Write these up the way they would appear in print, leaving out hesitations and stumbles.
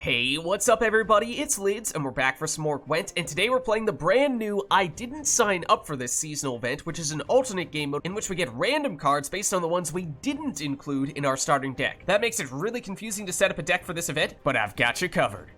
Hey, what's up everybody? It's Lids, and we're back for some more Gwent, and today we're playing the brand new I didn't sign up for this seasonal event, which is an alternate game mode in which we get random cards based on the ones we didn't include in our starting deck. That makes it really confusing to set up a deck for this event, but I've got you covered.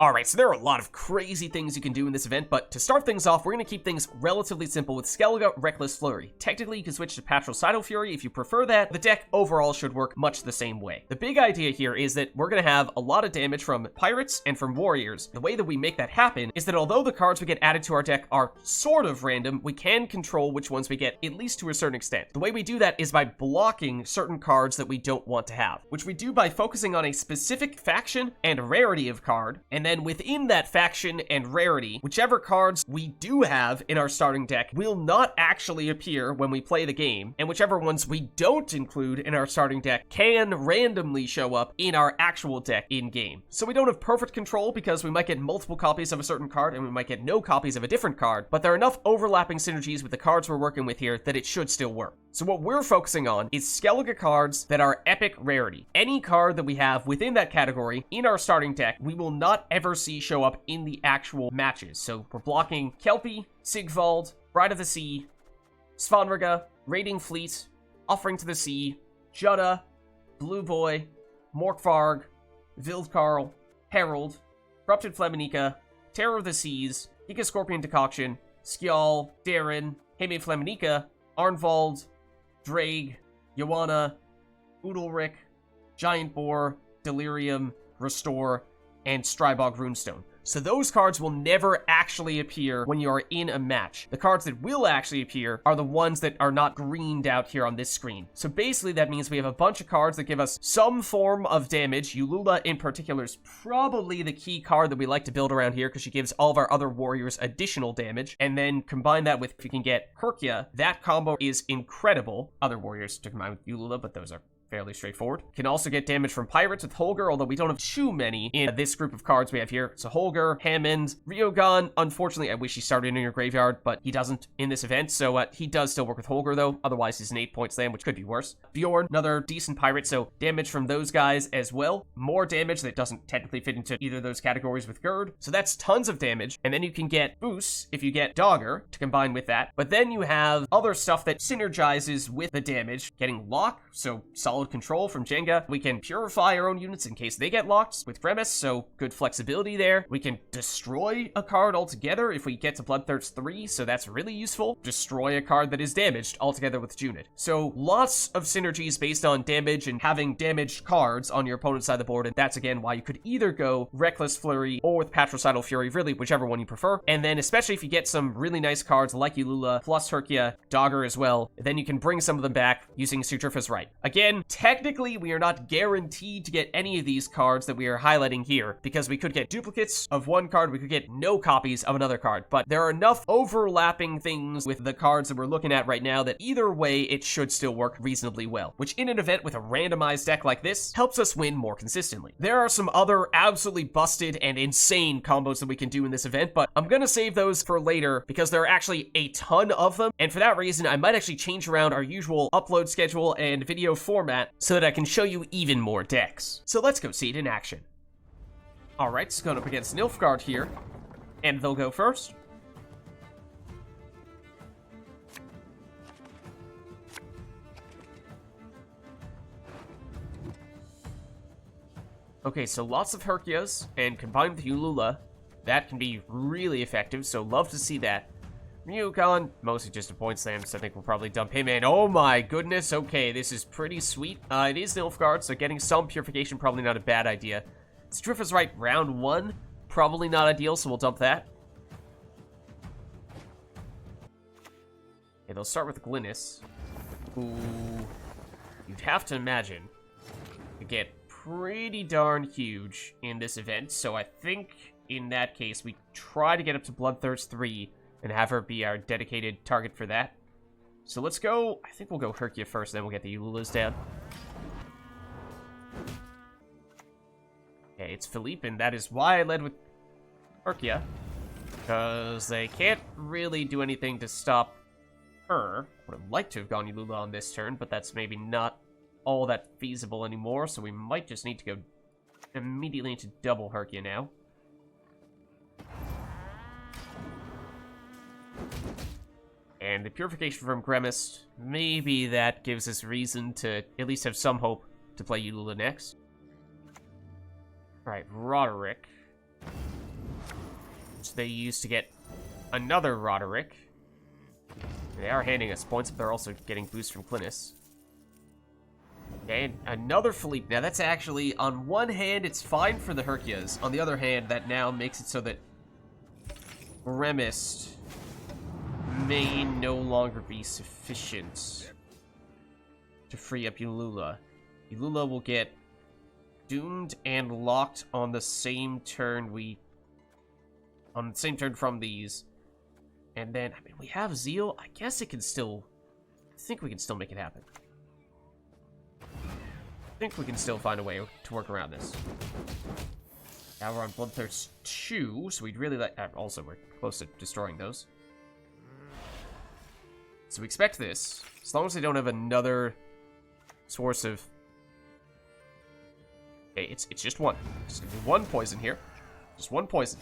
Alright, so there are a lot of crazy things you can do in this event, but to start things off, we're going to keep things relatively simple with Skellige, Reckless Flurry. Technically, you can switch to Patricidal Fury if you prefer that. The deck overall should work much the same way. The big idea here is that we're going to have a lot of damage from pirates and from warriors. The way that we make that happen is that although the cards we get added to our deck are sort of random, we can control which ones we get, at least to a certain extent. The way we do that is by blocking certain cards that we don't want to have, which we do by focusing on a specific faction and rarity of card, and then within that faction and rarity, whichever cards we do have in our starting deck will not actually appear when we play the game, and whichever ones we don't include in our starting deck can randomly show up in our actual deck in-game. So we don't have perfect control because we might get multiple copies of a certain card and we might get no copies of a different card, but there are enough overlapping synergies with the cards we're working with here that it should still work. So what we're focusing on is Skellige cards that are epic rarity. Any card that we have within that category in our starting deck, we will not ever see show up in the actual matches. So we're blocking Kelpie, Sigvald, Bride of the Sea, Svanrige, Raiding Fleet, Offering to the Sea, Jutta, Blueboy, Morkvarg, Vildkaarl, Harald, Heymaey Flaminica, Terror of the Seas, Gigascorpion Decoction, Skjall, Derran, Heymaey Flaminica, Arnvald, Draig, Yoana, Udalryk, Giant Boar, Delirium, Restore, and Stribog Runestone. So those cards will never actually appear when you are in a match. The cards that will actually appear are the ones that are not greened out here on this screen. So basically that means we have a bunch of cards that give us some form of damage. Yoana in particular is probably the key card that we like to build around here because she gives all of our other warriors additional damage. And then combine that with, if you can get Herkia, that combo is incredible. Other warriors to combine with Yoana, but those are fairly straightforward. Can also get damage from pirates with Holger, although we don't have too many in this group of cards we have here. So Holger, Hammond, Ryogan. Unfortunately, I wish he started in your graveyard, but he doesn't in this event. So he does still work with Holger though. Otherwise, he's an 8-point slam, which could be worse. Bjorn, another decent pirate, so damage from those guys as well. More damage that doesn't technically fit into either of those categories with Gerd. So that's tons of damage. And then you can get boosts if you get Dogger to combine with that. But then you have other stuff that synergizes with the damage. Getting Lock, so solid control from Jenga. We can purify our own units in case they get locked with Premise, so good flexibility there. We can destroy a card altogether if we get to Bloodthirst 3, so that's really useful. Destroy a card that is damaged altogether with Junit. So lots of synergies based on damage and having damaged cards on your opponent's side of the board, and that's again why you could either go Reckless Flurry or with Patricidal Fury, really whichever one you prefer. And then especially if you get some really nice cards like Yoana plus Herkia, Dogger as well, then you can bring some of them back using Suturfa's Right. Again, technically, we are not guaranteed to get any of these cards that we are highlighting here, because we could get duplicates of one card, we could get no copies of another card, but there are enough overlapping things with the cards that we're looking at right now that either way, it should still work reasonably well, which in an event with a randomized deck like this, helps us win more consistently. There are some other absolutely busted and insane combos that we can do in this event, but I'm gonna save those for later, because there are actually a ton of them, and for that reason, I might actually change around our usual upload schedule and video format so that I can show you even more decks. So let's go see it in action. Alright, so going up against Nilfgaard here, and they'll go first. Okay, so lots of Herkias, and combined with Yoana, that can be really effective, so love to see that. Ryogan, mostly just a point slam, so I think we'll probably dump him in. Oh my goodness, okay, this is pretty sweet. It is Nilfgaard, so getting some purification, probably not a bad idea. Suturfa's Right, round 1, probably not ideal, so we'll dump that. Okay, they'll start with Glynis, who you'd have to imagine could get pretty darn huge in this event, so I think in that case, we try to get up to Bloodthirst 3, and have her be our dedicated target for that. So let's go, I think we'll go Herkia first, then we'll get the Youla's down. Okay, it's Philippe, and that is why I led with Herkia. Because they can't really do anything to stop her. Would have liked to have gone Youla on this turn, but that's maybe not all that feasible anymore, so we might just need to go immediately into double Herkia now. And the purification from Gremist, maybe that gives us reason to at least have some hope to play Ulula next. Alright, Roderick. Which they use to get another Roderick. They are handing us points, but they're also getting boosts from Clinus. And another Philippe. Now that's actually, on one hand, it's fine for the Herkias. On the other hand, that now makes it so that Gremist may no longer be sufficient to free up Ulula. Ulula will get doomed and locked on the same turn from these. And then, I mean, we have Zeal. I guess it can still, I think we can still make it happen. I think we can still find a way to work around this. Now we're on Bloodthirst 2, so we'd really like, also we're close to destroying those. So we expect this, as long as they don't have another source of... Okay, it's just one. Just gonna be one poison here. Just one poison.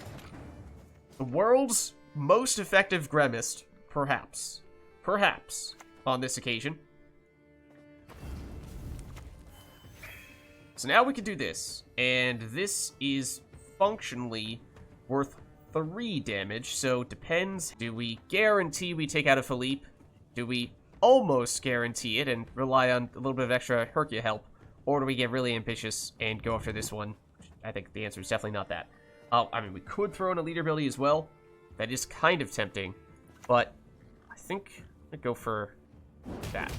The world's most effective Gremist, perhaps. Perhaps, on this occasion. So now we can do this, and this is functionally worth 3 damage, so depends. Do we guarantee we take out a Philippe? Do we almost guarantee it and rely on a little bit of extra Herkia help? Or do we get really ambitious and go after this one? I think the answer is definitely not that. I mean, we could throw in a leader ability as well. That is kind of tempting. But I think I'd go for that.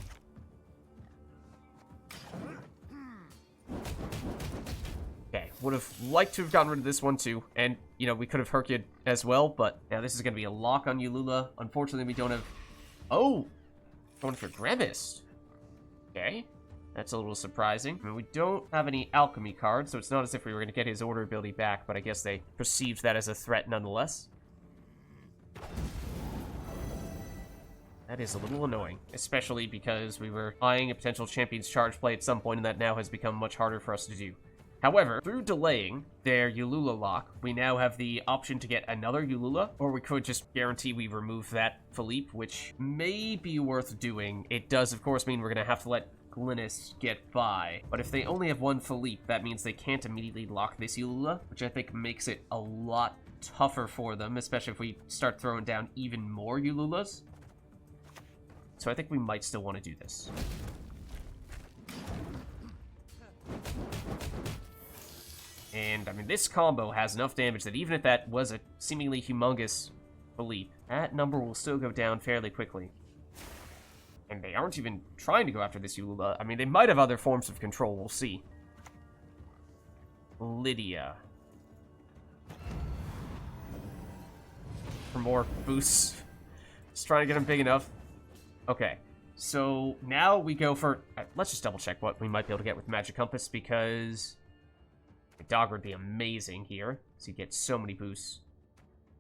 Okay, would have liked to have gotten rid of this one too. And, you know, we could have Herkia'd as well. But now this is going to be a lock on Ulula. Unfortunately, we don't have... Oh! Going for Gremist. Okay. That's a little surprising. I mean, we don't have any alchemy cards, so it's not as if we were going to get his order ability back, but I guess they perceived that as a threat nonetheless. That is a little annoying, especially because we were eyeing a potential Champion's Charge play at some point, and that now has become much harder for us to do. However, through delaying their Ulula lock, we now have the option to get another Ulula, or we could just guarantee we remove that Philippe, which may be worth doing. It does, of course, mean we're going to have to let Glynis get by. But if they only have one Philippe, that means they can't immediately lock this Ulula, which I think makes it a lot tougher for them, especially if we start throwing down even more Ululas. So I think we might still want to do this. And, I mean, this combo has enough damage that even if that was a seemingly humongous Philippe, that number will still go down fairly quickly. And they aren't even trying to go after this Ulula. I mean, they might have other forms of control, we'll see. Lydia. For more boosts. Just trying to get them big enough. Okay, so now we go for... let's just double check what we might be able to get with Magic Compass, because... Dogger would be amazing here, so you get so many boosts.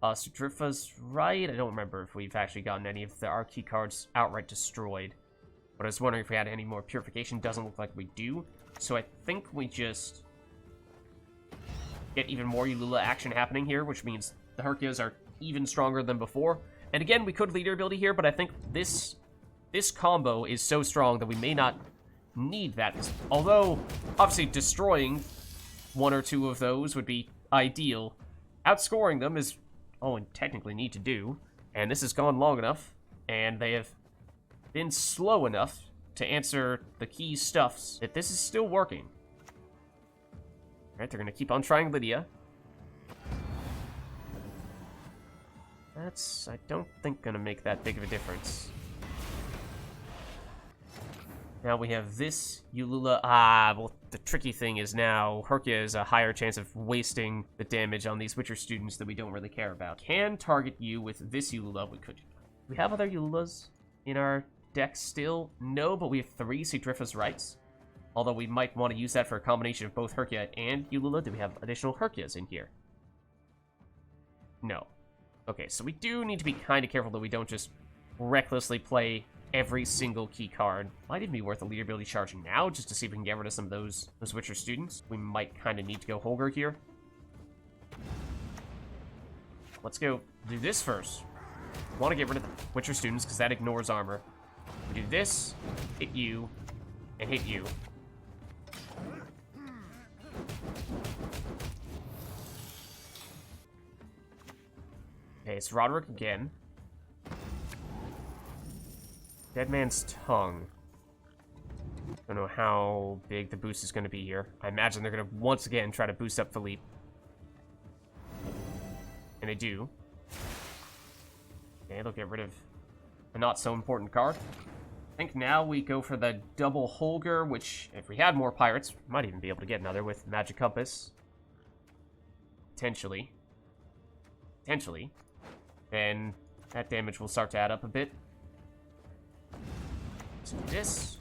Sudrifa's right. I don't remember if we've actually gotten any of our key cards outright destroyed. But I was wondering if we had any more purification. Doesn't look like we do. So I think we just get even more Ulula action happening here, which means the Herkias are even stronger than before. And again, we could leader ability here, but I think this combo is so strong that we may not need that. Although, obviously, destroying one or two of those would be ideal. Outscoring them is all we technically need to do. And this has gone long enough, and they have been slow enough to answer the key stuffs that this is still working. Alright, they're going to keep on trying Lydia. That's, I don't think, going to make that big of a difference. Now we have this Ulula. Well, the tricky thing is now Herkia has a higher chance of wasting the damage on these Witcher students that we don't really care about. Can target you with this Ulula. We could. We have other Ululas in our deck still? No, but we have 3 Sudrifa's Rights. Although we might want to use that for a combination of both Herkia and Ulula. Do we have additional Herkias in here? No. Okay, so we do need to be kind of careful that we don't just recklessly play every single key card. Might even be worth a leader ability charging now, just to see if we can get rid of some of those Witcher students. We might kind of need to go Holger here. Let's go do this first. We want to get rid of the Witcher students, because that ignores armor. We do this, hit you, and hit you. Okay, it's Roderick again. Dead Man's Tongue. Don't know how big the boost is going to be here. I imagine they're going to once again try to boost up Philippe. And they do. Okay, they'll get rid of a not so important card. I think now we go for the double Holger, which, if we had more pirates, we might even be able to get another with Magic Compass. Potentially. Potentially. Then that damage will start to add up a bit. Let's do this.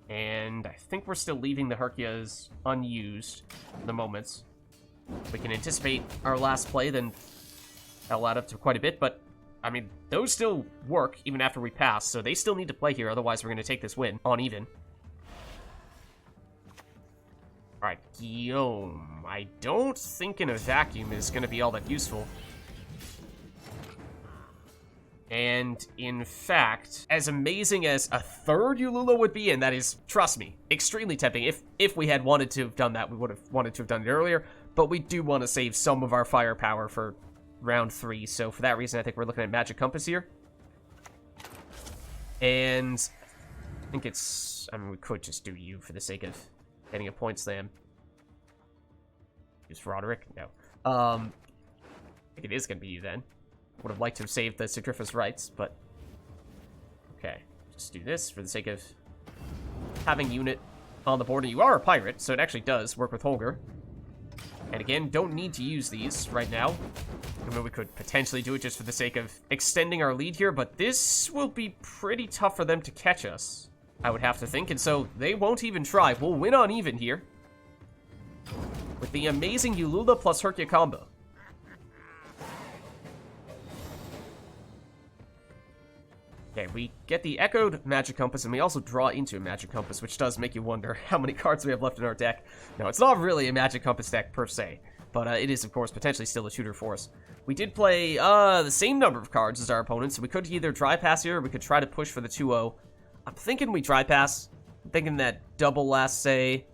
And I think we're still leaving the Herkias unused for the moment. We can anticipate our last play, then that'll add up to quite a bit, but I mean, those still work even after we pass, so they still need to play here, otherwise we're going to take this win on even. Alright, Guillaume. I don't think in a vacuum is going to be all that useful. And, in fact, as amazing as a third Ulula would be, and that is, trust me, extremely tempting. If we had wanted to have done that, we would have wanted to have done it earlier, but we do want to save some of our firepower for round 3, so for that reason, I think we're looking at Magic Compass here. And I think it's... I mean, we could just do you for the sake of getting a point slam. Use Roderick? No. I think it is going to be you then. Would have liked to have saved the Sigrifa's rights, but... Okay, just do this for the sake of having unit on the board. And you are a pirate, so it actually does work with Holger. And again, don't need to use these right now. I mean, we could potentially do it just for the sake of extending our lead here, but this will be pretty tough for them to catch us, I would have to think, and so they won't even try. We'll win on even here with the amazing Ulula plus Herkia combo. Okay, we get the Echoed Magic Compass, and we also draw into a Magic Compass, which does make you wonder how many cards we have left in our deck. No, it's not really a Magic Compass deck per se, but it is, of course, potentially still a tutor for us. We did play the same number of cards as our opponent, so we could either dry pass here, or we could try to push for the 2-0. I'm thinking we dry pass. I'm thinking that double last say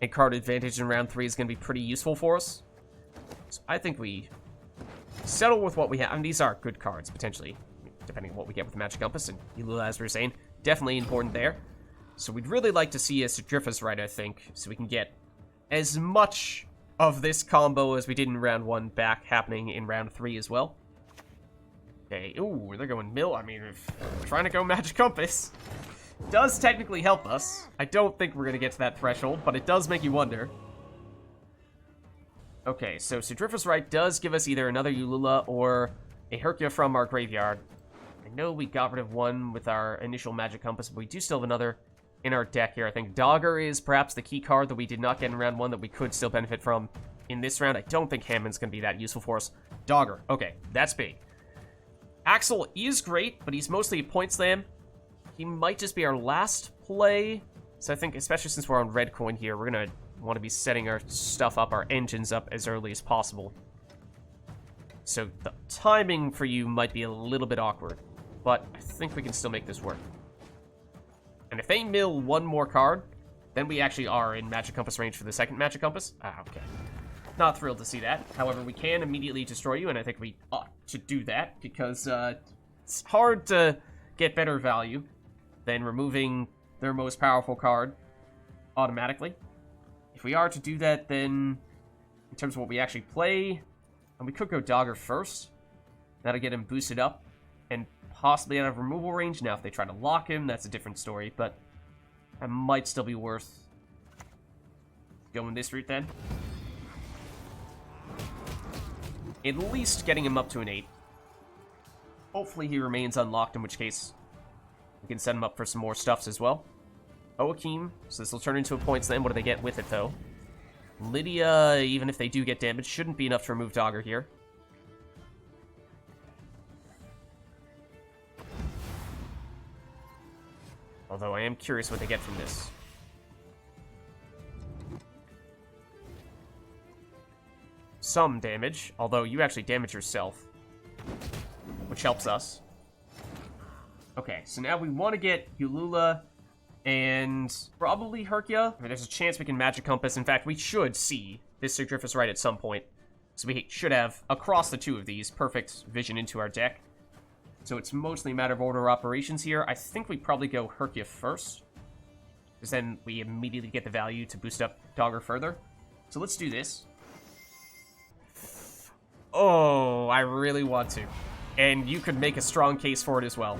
and card advantage in round 3 is going to be pretty useful for us. So I think we settle with what we have. I mean, these are good cards, potentially, depending on what we get with Magic Compass, and Ulula, as we were saying, definitely important there. So we'd really like to see a Sigrifa's right, I think, so we can get as much of this combo as we did in round 1 back happening in round 3 as well. Okay, ooh, they're going mill. I mean, if we're trying to go Magic Compass, does technically help us. I don't think we're going to get to that threshold, but it does make you wonder. Okay, so Sigrifa's right does give us either another Ulula or a Herkia from our graveyard. I know we got rid of one with our initial Magic Compass, but we do still have another in our deck here. I think Dogger is perhaps the key card that we did not get in round 1 that we could still benefit from in this round. I don't think Hammond's going to be that useful for us. Dogger. Okay, that's big. Axel is great, but he's mostly a point slam. He might just be our last play. So I think, especially since we're on red coin here, we're going to want to be setting our stuff up, our engines up as early as possible. So the timing for you might be a little bit awkward, but I think we can still make this work. And if they mill one more card, then we actually are in Magic Compass range for the second Magic Compass. Ah, okay. Not thrilled to see that. However, we can immediately destroy you, and I think we ought to do that, because it's hard to get better value than removing their most powerful card automatically. If we are to do that, then in terms of what we actually play, and we could go Dogger first. That'll get him boosted up, and possibly out of removal range. Now, if they try to lock him, that's a different story, but that might still be worth going this route then. At least getting him up to an 8. Hopefully he remains unlocked, in which case we can set him up for some more stuffs as well. Oakim, so this will turn into a point slam. What do they get with it, though? Lydia, even if they do get damage, shouldn't be enough to remove Dogger here. Although I am curious what they get from this. Some damage, although you actually damage yourself, which helps us. Okay, so now we want to get Ulula and probably Herkia. I mean, there's a chance we can Magic Compass. In fact, we should see this Sigdriffus right at some point. So we should have, across the two of these, perfect vision into our deck. So it's mostly a matter of order of operations here. I think we probably go Herkia first, because then we immediately get the value to boost up Dogger further. So let's do this. Oh, I really want to. And you could make a strong case for it as well.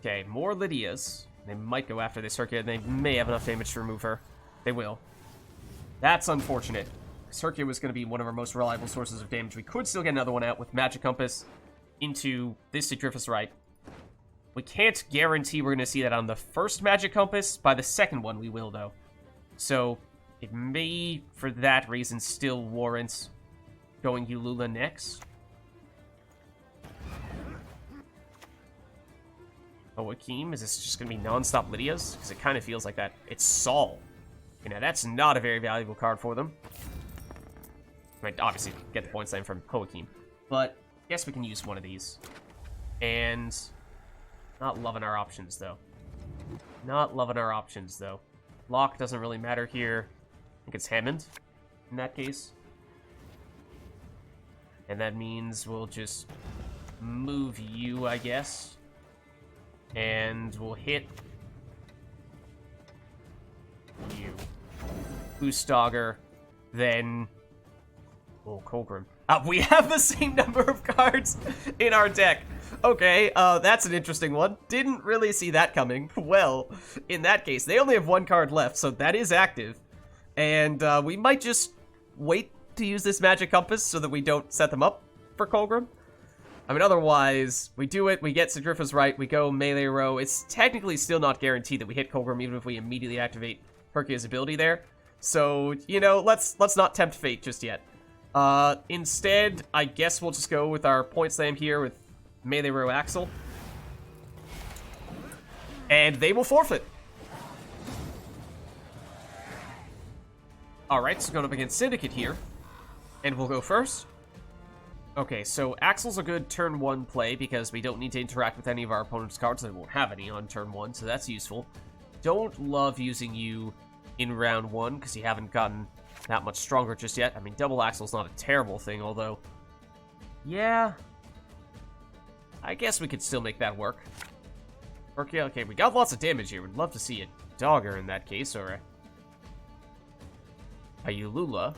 Okay, more Lydias. They might go after this Herkia. They may have enough damage to remove her. They will. That's unfortunate. Because Herkia was going to be one of our most reliable sources of damage. We could still get another one out with Magic Compass into this Sigdriffus Right. We can't guarantee we're going to see that on the first Magic Compass. By the second one, we will, though. So, it may, for that reason, still warrant going Ulula next. Oh, Akeem, is this just going to be non-stop Lydias? Because it kind of feels like that. It's Saul. You know, that's not a very valuable card for them. Right, obviously, get the point line from Hoakim. But, I guess we can use one of these. And, not loving our options, though. Not loving our options, though. Lock doesn't really matter here. I think it's Hammond, in that case. And that means we'll just move you, I guess. And we'll hit you. Boost Dogger, then... Oh, Colgrim. We have the same number of cards in our deck. Okay, that's an interesting one. Didn't really see that coming. Well, in that case, they only have one card left, so that is active. And we might just wait to use this Magic Compass so that we don't set them up for Colgrim. I mean, otherwise, we do it, we get Sigdriffus right, we go melee row. It's technically still not guaranteed that we hit Colgrim even if we immediately activate Herkia's ability there. So, you know, let's not tempt fate just yet. Instead, I guess we'll just go with our point slam here with melee row Axel. And they will forfeit. Alright, so going up against Syndicate here. And we'll go first. Okay, so Axel's a good turn 1 play because we don't need to interact with any of our opponent's cards. They won't have any on turn 1, so that's useful. Don't love using you in round 1 because you haven't gotten that much stronger just yet. I mean, double Axel's not a terrible thing, although... Yeah... I guess we could still make that work. Okay, we got lots of damage here. We'd love to see a Dogger in that case, or a Ulula.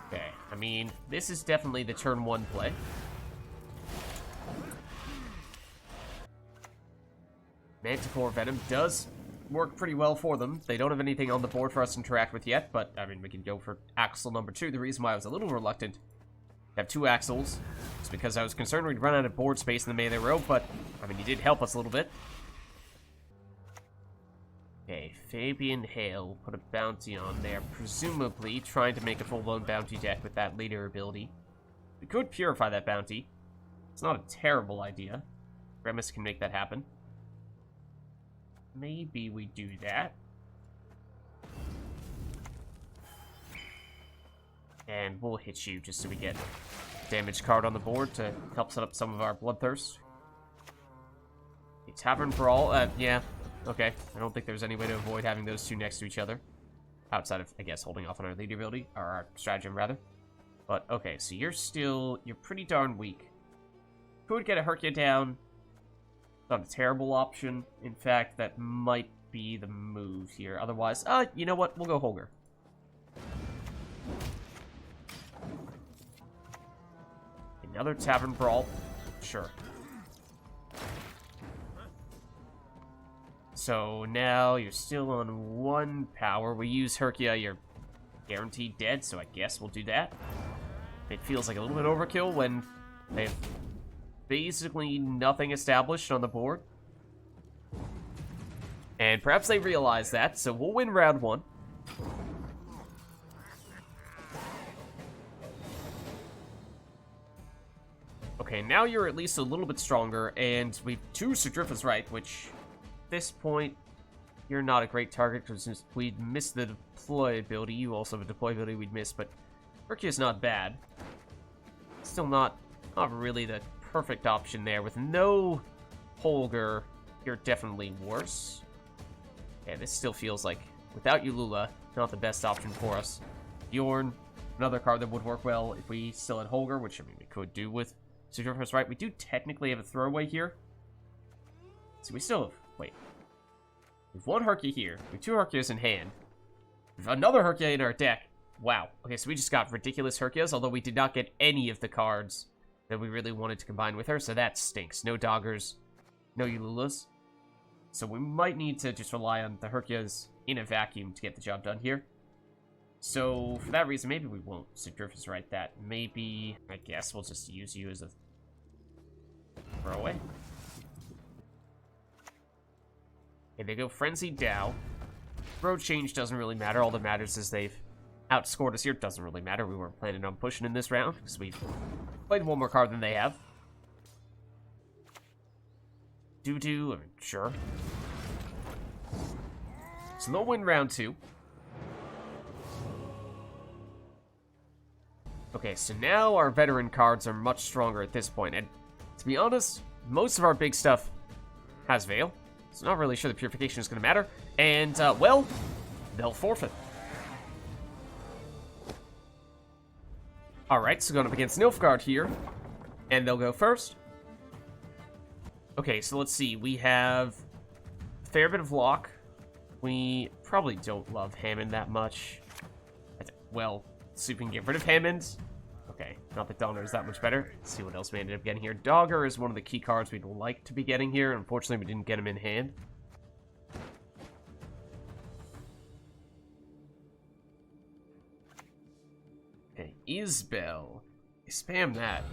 Okay, I mean, this is definitely the turn 1 play. Manticore Venom does work pretty well for them. They don't have anything on the board for us to interact with yet, but, I mean, we can go for Axel number 2. The reason why I was a little reluctant to have 2 Axels is because I was concerned we'd run out of board space in the melee row, but, I mean, he did help us a little bit. Okay, Fabian Hale put a bounty on there, presumably trying to make a full-blown bounty deck with that leader ability. We could purify that bounty. It's not a terrible idea. Remus can make that happen. Maybe we do that. And we'll hit you just so we get a damage card on the board to help set up some of our Bloodthirst. Okay, Tavern Brawl, yeah. Okay, I don't think there's any way to avoid having those two next to each other. Outside of, I guess, holding off on our leader ability, or our stratagem, rather. But, okay, so you're pretty darn weak. Could get a Herkia down. Not a terrible option. In fact, that might be the move here. Otherwise, you know what? We'll go Holger. Another Tavern Brawl. Sure. So now you're still on 1 power. We use Herkia, you're guaranteed dead, so I guess we'll do that. It feels like a little bit overkill when they have basically nothing established on the board. And perhaps they realize that, so we'll win round 1. Okay, now you're at least a little bit stronger, and we've 2 Sigvald's Right, which, at this point, you're not a great target, because since we'd missed the deploy ability, you also have a deploy ability we'd miss, but Hercule's not bad. Still not really the perfect option there. With no Holger, you're definitely worse. Yeah, this still feels like, without Ulula, not the best option for us. Bjorn, another card that would work well if we still had Holger, which, I mean, we could do with Sigvald's Right. We do technically have a throwaway here. So we still have... Wait. We have 1 Hercule here. We have 2 Hercules in hand. We have another Hercule in our deck. Wow. Okay, so we just got ridiculous Hercules, although we did not get any of the cards that we really wanted to combine with her, so that stinks. No Doggers, no Ululas. So we might need to just rely on the Hercules in a vacuum to get the job done here. So, for that reason, maybe we won't Sigvald's Right that. Maybe, I guess we'll just use you as a throwaway. Okay, they go Frenzied Dow. Road change doesn't really matter. All that matters is they've outscored us here. It doesn't really matter. We weren't planning on pushing in this round because we've played 1 more card than they have. Doo-doo, I mean, sure. So they'll win round 2. Okay, so now our veteran cards are much stronger at this point, and to be honest, most of our big stuff has Veil, so not really sure the Purification is going to matter, and, well, they'll forfeit. Alright, so going up against Nilfgaard here, and they'll go first. Okay, so let's see, we have a fair bit of lock. We probably don't love Hammond that much. Well, so we can get rid of Hammond. Okay, not that Donner is that much better. Let's see what else we ended up getting here. Dogger is one of the key cards we'd like to be getting here. Unfortunately, we didn't get him in hand. Okay, Isbell. Spam that.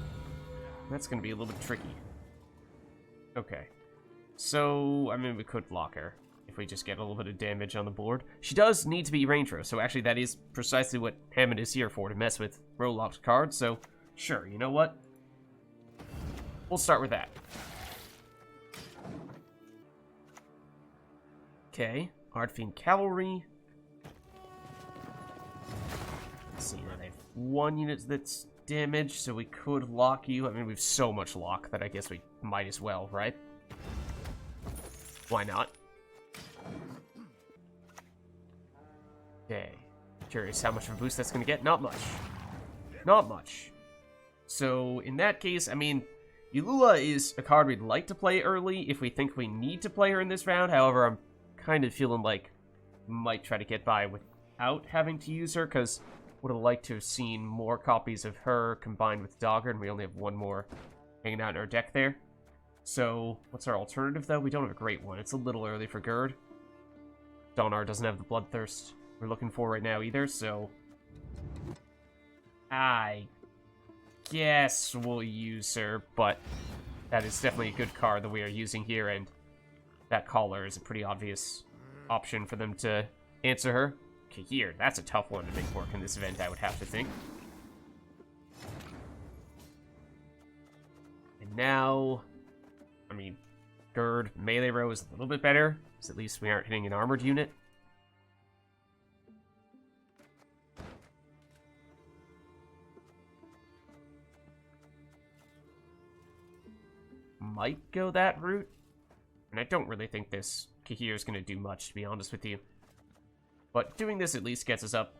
That's going to be a little bit tricky. Okay. So, I mean, we could lock her if we just get a little bit of damage on the board. She does need to be range row, so actually that is precisely what Hammond is here for, to mess with row-locked cards, so sure, you know what? We'll start with that. Okay, Ardfiend Cavalry. Let's see, now they have 1 unit that's damaged, so we could lock you. I mean, we have so much lock that I guess we might as well, right? Why not? Okay. Curious how much of a boost that's going to get. Not much. Not much. So, in that case, I mean, Ulula is a card we'd like to play early if we think we need to play her in this round. However, I'm kind of feeling like we might try to get by without having to use her, because would have liked to have seen more copies of her combined with Dogger, and we only have 1 more hanging out in our deck there. So, what's our alternative, though? We don't have a great one. It's a little early for Gerd. Donar doesn't have the Bloodthirst we're looking for right now either, so I guess we'll use her, but that is definitely a good card that we are using here, and that Caller is a pretty obvious option for them to answer her. Okay, here, that's a tough one to make work in this event, I would have to think. And now, I mean, Gerd melee row is a little bit better, because at least we aren't hitting an armored unit. Might go that route, and I don't really think this Kahir is going to do much, to be honest with you. But doing this at least gets us up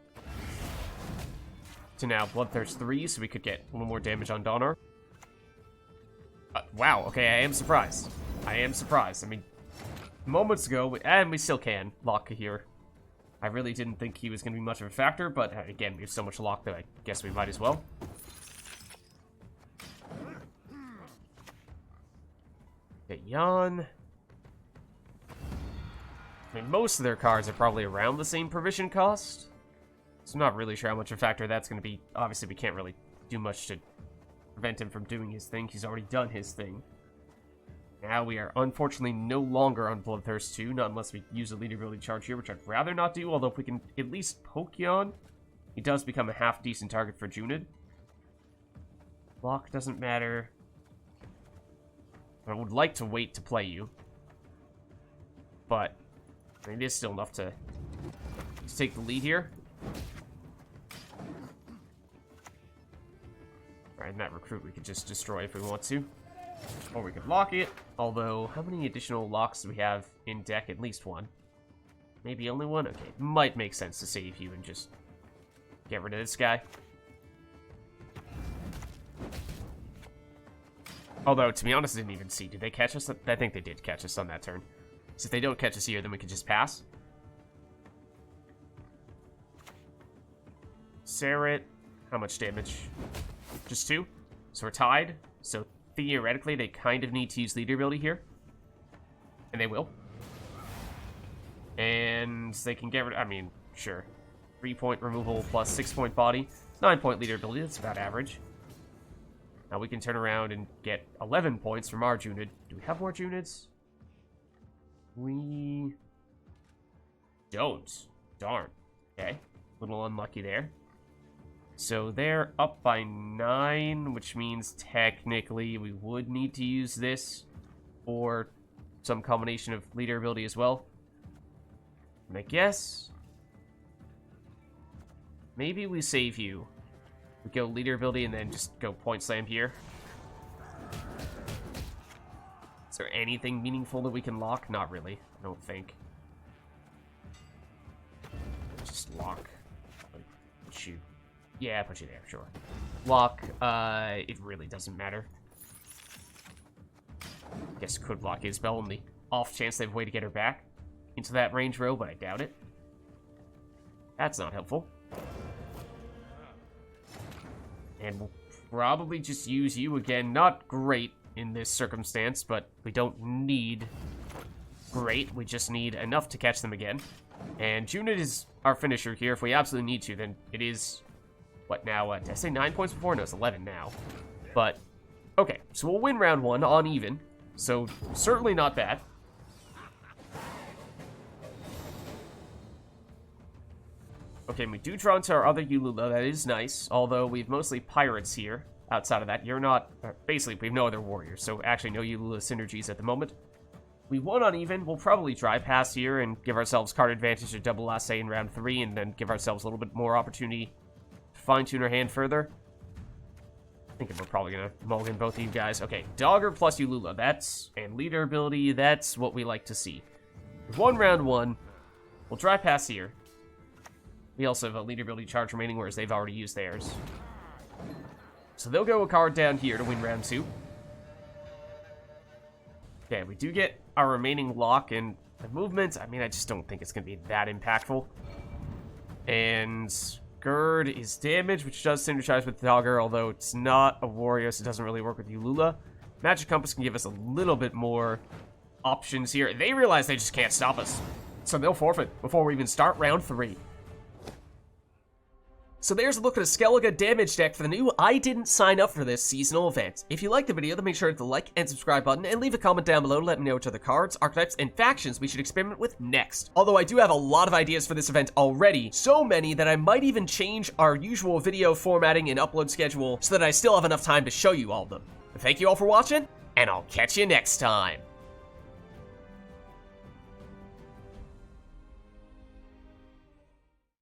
to now Bloodthirst 3, so we could get a little more damage on Donar. Wow, okay, I am surprised. I am surprised. I mean, moments ago, and we still can lock Kahir. I really didn't think he was going to be much of a factor, but again, we have so much lock that I guess we might as well. Okay, Jan. I mean, most of their cards are probably around the same provision cost, so I'm not really sure how much of a factor that's going to be. Obviously, we can't really do much to prevent him from doing his thing. He's already done his thing. Now we are unfortunately no longer on Bloodthirst 2, not unless we use a leader ability charge here, which I'd rather not do, although if we can at least poke Jan, he does become a half-decent target for Junid. Block doesn't matter. I would like to wait to play you. But it is still enough to take the lead here. Alright, and that recruit we could just destroy if we want to. Or we could lock it. Although, how many additional locks do we have in deck? At least one. Maybe only one? Okay, might make sense to save you and just get rid of this guy. Although, to be honest, I didn't even see. Did they catch us? I think they did catch us on that turn. So if they don't catch us here, then we can just pass. Sarret. How much damage? Just 2. So we're tied. So theoretically, they kind of need to use leader ability here. And they will. And they can get rid of, I mean, sure. 3-point removal plus 6-point body. 9-point leader ability, that's about average. Now we can turn around and get 11 points from our Junid. Do we have more Junids? We don't. Darn. Okay. A little unlucky there. So they're up by 9, which means technically we would need to use this for some combination of leader ability as well. And I guess maybe we save you. We go leader ability and then just go point slam here. Is there anything meaningful that we can lock? Not really. I don't think. Just lock. Shoot. Yeah, put you there, sure. Lock, it really doesn't matter. Guess could block Isabel on the off chance they have a way to get her back into that range row, but I doubt it. That's not helpful. And we'll probably just use you again. Not great in this circumstance, but we don't need great. We just need enough to catch them again. And Junid is our finisher here. If we absolutely need to, then it is... What now? Did I say 9 points before? No, it's 11 now. But, okay. So we'll win round 1 on even. So, certainly not bad. Okay, we do draw into our other Ulula. That is nice. Although, we've mostly pirates here. Outside of that, you're not... Basically, we have no other warriors. So, actually, no Ulula synergies at the moment. We won on even. We'll probably try pass here and give ourselves card advantage or double assay in round 3. And then give ourselves a little bit more opportunity fine-tune our hand further. I think we're probably gonna mulligan both of you guys. Okay, Dogger plus Ulula, that's... And leader ability, that's what we like to see. We've won round 1. We'll try pass here. We also have a leader ability charge remaining, whereas they've already used theirs. So they'll go a card down here to win round 2. Okay, we do get our remaining lock and the movement. I mean, I just don't think it's gonna be that impactful. And... Gerd is damage, which does synergize with Dogger, although it's not a warrior, so it doesn't really work with Ulula. Magic Compass can give us a little bit more options here. They realize they just can't stop us, so they'll forfeit before we even start round 3. So there's a look at a Skellige damage deck for the new I Didn't Sign Up For This seasonal event. If you liked the video, then make sure to hit the like and subscribe button, and leave a comment down below to let me know which other cards, archetypes, and factions we should experiment with next. Although I do have a lot of ideas for this event already, so many that I might even change our usual video formatting and upload schedule so that I still have enough time to show you all of them. But thank you all for watching, and I'll catch you next time.